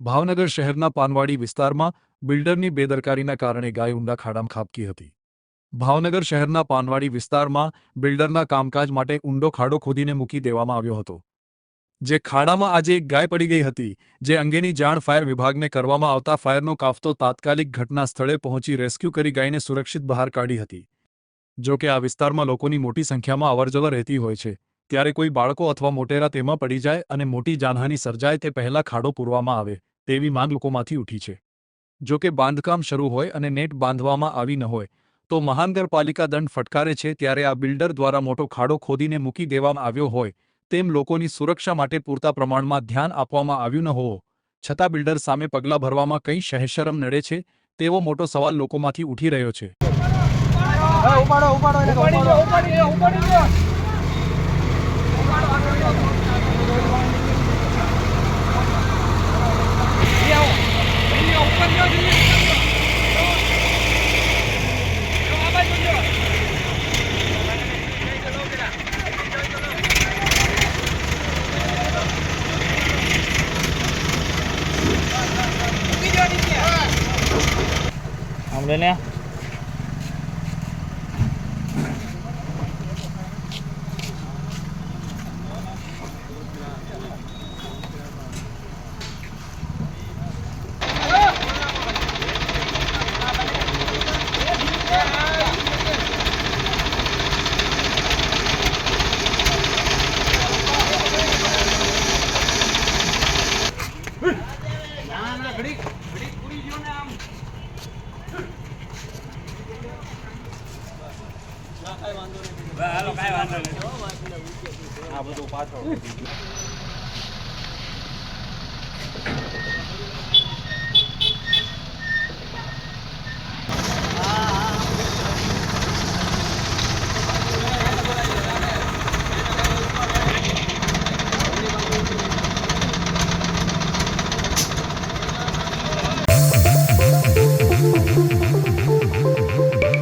ભાવનગર શહેરના પાનવાડી વિસ્તારમાં બિલ્ડરની બેદરકારીના કારણે ગાય ઊંડા ખાડામાં ખાબકી હતી। ભાવનગર શહેરના પાનવાડી વિસ્તારમાં બિલ્ડરના કામકાજ માટે ઊંડો ખાડો ખોદીને મૂકી દેવામાં આવ્યો હતો, જે ખાડામાં આજે એક ગાય પડી ગઈ હતી, જે અંગેની જાણ ફાયર વિભાગને કરવામાં આવતા ફાયરનો કાફલો તાત્કાલિક ઘટના સ્થળે પહોંચી રેસ્ક્યુ કરી ગાયને સુરક્ષિત બહાર કાઢી હતી। જો કે આ વિસ્તારમાં લોકોની મોટી સંખ્યામાં અવરજવર રહેતી હોય છે, ત્યારે કોઈ બાળકો અથવા મોટેરા તેમાં પડી જાય અને મોટી જાનહાનિ સર્જાય તે પહેલા ખાડો પૂરવામાં આવે તેવી માંગ લોકોમાંથી ઉઠી છે। જો કે બાંધકામ શરૂ હોય અને નેટ બાંધવામાં આવી ન હોય તો મહાનગરપાલિકા દંડ ફટકારે છે, ત્યારે આ બિલ્ડર દ્વારા મોટો ખાડો ખોદીને મૂકી દેવામાં આવ્યો હોય તેમ લોકોની સુરક્ષા માટે પૂરતા પ્રમાણમાં ધ્યાન આપવામાં આવ્યું ન હોવા છતાં બિલ્ડર સામે પગલાં ભરવામાં કંઈ શહેશરમ નડે છે તેવો મોટો સવાલ લોકોમાંથી ઉઠી રહ્યો છે। हमने કાંઈ વાંધો નહીં આ બધું પાછળ